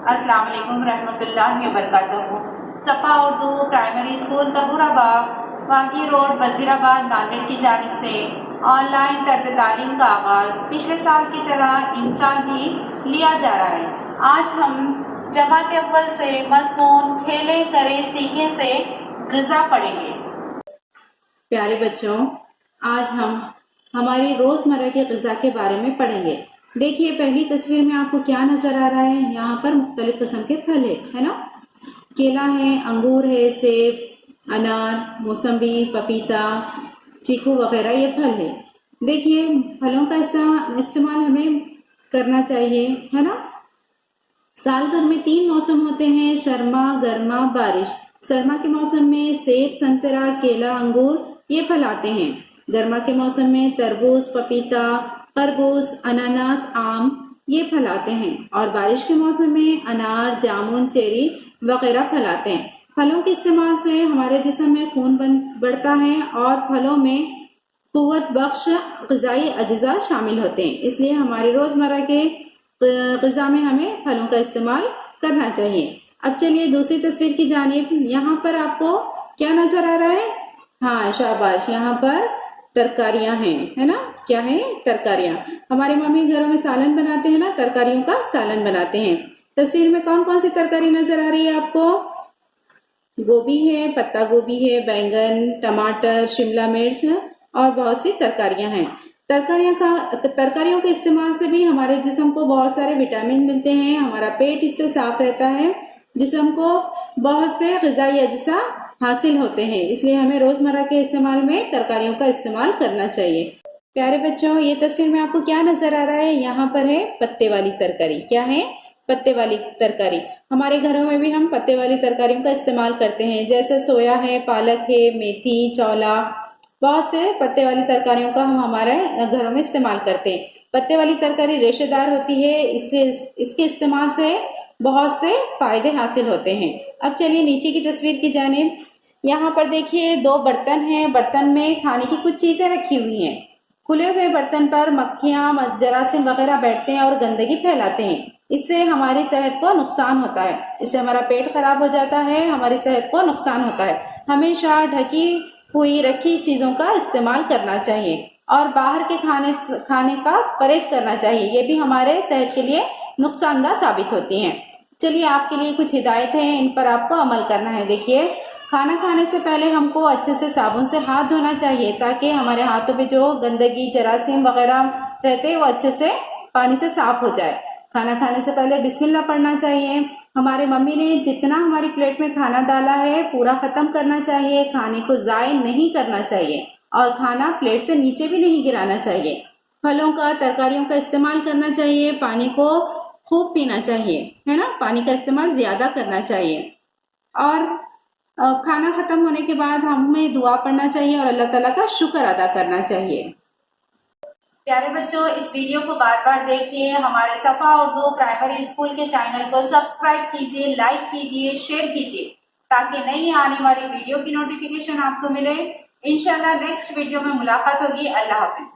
अस्सलाम वालेकुम रहमतुल्लाहि व बरकातहू। सफ़ा Urdu primary school तबूराबाग, वागी road, Wazirabad, Nanded की जानिब से ऑनलाइन तर्ज तालीम का आगाज़ पिछले साल की तरह इन साल भी लिया जा रहा है। आज हम जमात अव्वल से मज़मून खेले करे सीखे से ग़िज़ा पढ़ेंगे। प्यारे बच्चों, आज हम हमारी रोज़मर्रा के ग़िज़ा के बारे में पढ़ेंगे। देखिए, पहली तस्वीर में आपको क्या नज़र आ रहा है। यहाँ पर मुख्तलिफ़ किस्म के फल है ना। केला है, अंगूर है, सेब, अनार, मौसम्बी, पपीता, चीकू वगैरह ये फल है। देखिए, फलों का इस्तेमाल हमें करना चाहिए, है ना। साल भर में 3 मौसम होते हैं, सरमा, गर्मा, बारिश। सरमा के मौसम में सेब, संतरा, केला, अंगूर ये फल आते हैं। गर्मा के मौसम में तरबूज, पपीता, तरबूज, अनानास, आम ये फल आते हैं। और बारिश के मौसम में अनार, जामुन, चेरी वगैरह फल आते हैं। फलों के इस्तेमाल से हमारे जिस्म में खून बढ़ता है और फलों में क़ुव्वत बख्श ग़िज़ाई अज्जा शामिल होते हैं। इसलिए हमारे रोज़मर्रा के ग़िज़ा में हमें फलों का इस्तेमाल करना चाहिए। अब चलिए दूसरी तस्वीर की जानिब। यहाँ पर आपको क्या नज़र आ रहा है? हाँ, शाबाश, यहाँ पर तरकारियाँ हैं, है ना। क्या है? तरकारियाँ। हमारी मम्मी घरों में सालन बनाते हैं ना, तरकारियों का सालन बनाते हैं। तस्वीर में कौन कौन सी तरकारी नज़र आ रही है आपको? गोभी है, पत्ता गोभी है, बैंगन, टमाटर, शिमला मिर्च और बहुत सी तरकारियाँ हैं। तरकारियों के इस्तेमाल से भी हमारे जिस्म को बहुत सारे विटामिन मिलते हैं। हमारा पेट इससे साफ रहता है। जिस्म को बहुत से ग़िज़ाई अज्जा हासिल होते हैं। इसलिए हमें रोज़मर्रा के इस्तेमाल में तरकारियों का इस्तेमाल करना चाहिए। प्यारे बच्चों, ये तस्वीर में आपको क्या नज़र आ रहा है? यहाँ पर है पत्ते वाली तरकारी। क्या है? पत्ते वाली तरकारी। हमारे घरों में भी हम पत्ते वाली तरकारियों का इस्तेमाल करते हैं, जैसे सोया है, पालक है, मेथी, चौला, बहुत से पत्ते वाली तरकारियों का हम हमारे घरों में इस्तेमाल करते हैं। पत्ते वाली तरकारी रेशेदार होती है। इसके इस्तेमाल से बहुत से फ़ायदे हासिल होते हैं। अब चलिए नीचे की तस्वीर की जानिब। यहाँ पर देखिए 2 बर्तन हैं। बर्तन में खाने की कुछ चीज़ें रखी हुई हैं। खुले हुए बर्तन पर मक्खियाँ, जरासीम वगैरह बैठते हैं और गंदगी फैलाते हैं। इससे हमारी सेहत को नुकसान होता है। इससे हमारा पेट खराब हो जाता है, हमारी सेहत को नुकसान होता है। हमेशा ढकी हुई रखी चीज़ों का इस्तेमाल करना चाहिए और बाहर के खाने का परहेज करना चाहिए। ये भी हमारे सेहत के लिए नुकसानदायक साबित होती हैं। चलिए आपके लिए कुछ हिदायत हैं, इन पर आपको अमल करना है। देखिए, खाना खाने से पहले हमको अच्छे से साबुन से हाथ धोना चाहिए, ताकि हमारे हाथों पे जो गंदगी, जरासीम वगैरह रहते हैं वो अच्छे से पानी से साफ हो जाए। खाना खाने से पहले बिस्मिल्लाह पढ़ना चाहिए। हमारे मम्मी ने जितना हमारी प्लेट में खाना डाला है पूरा ख़त्म करना चाहिए। खाने को ज़ाय नहीं करना चाहिए और खाना प्लेट से नीचे भी नहीं गिराना चाहिए। फलों का, तरकारियों का इस्तेमाल करना चाहिए। पानी को खूब पीना चाहिए, है ना। पानी का इस्तेमाल ज़्यादा करना चाहिए और खाना ख़त्म होने के बाद हमें दुआ पढ़ना चाहिए और अल्लाह ताला का शुक्र अदा करना चाहिए। प्यारे बच्चों, इस वीडियो को बार बार देखिए। हमारे सफ़ा उर्दू प्राइमरी स्कूल के चैनल को सब्सक्राइब कीजिए, लाइक कीजिए, शेयर कीजिए, ताकि नई आने वाली वीडियो की नोटिफिकेशन आपको मिले। इंशाल्लाह नेक्स्ट वीडियो में मुलाकात होगी। अल्लाह हाफिज़।